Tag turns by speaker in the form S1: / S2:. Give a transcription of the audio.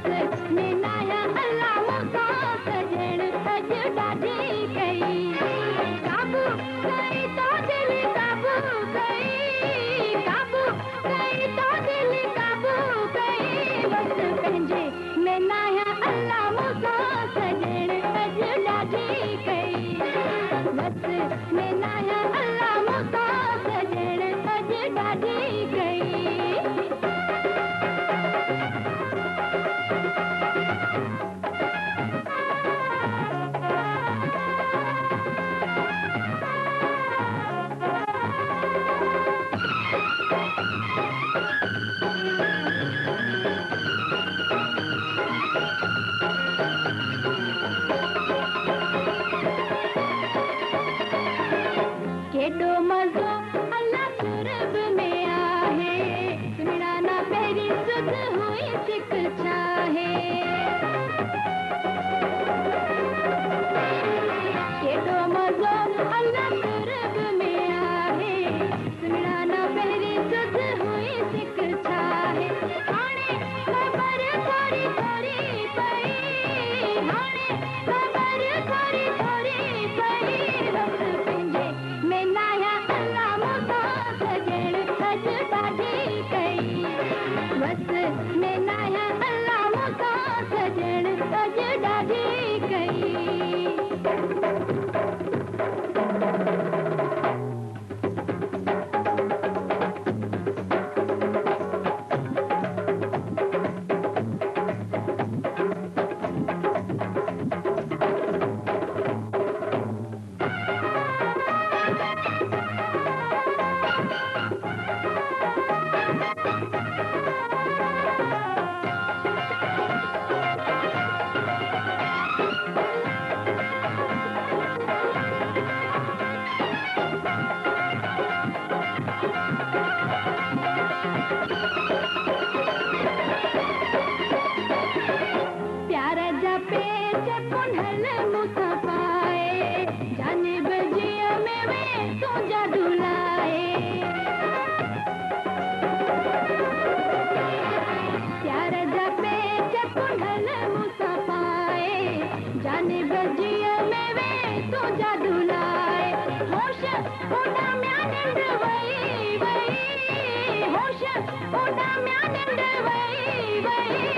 S1: में नाया अल्लाह मुसा सजण अज ॾाढी कई काबू कई तो दिल काबू कई काबू कई तो दिल काबू कई बस पंहिंजे में नाया अल्लाह मुसा सजण अज ॾाढी कई बस में नाया अल्लाह मुसा सजण अज ॾाढी कई केॾो मज़ो अल्लाह सुरब में आहे सुहिणा न पहिरीं सुध हुई सिक चाहे केॾो मज़ो अल्लाह सुरब में आहे सुहिणा न पहिरीं सुध हुई सिक चाहे हाणे ख़बर थोरी थोरी पई हाणे ख़बर थोरी थोरी पई बस पंहिंजे में नाया अल्लाह मुसा सजण अज ॾाढी कई बस में नाया अल्लाह मुसा सजण अज ॾाढी कई प्यार जा पेच पुनहल मुसा पाए जानिब जिया में वे तुझा डुलाए प्यार जा पेच पुनहल मुसा पाए जानिब जिया में वे तुझा डुलाए होश उड़ा म्या निंड वई वई होश उड़ा म्या निंड वई वई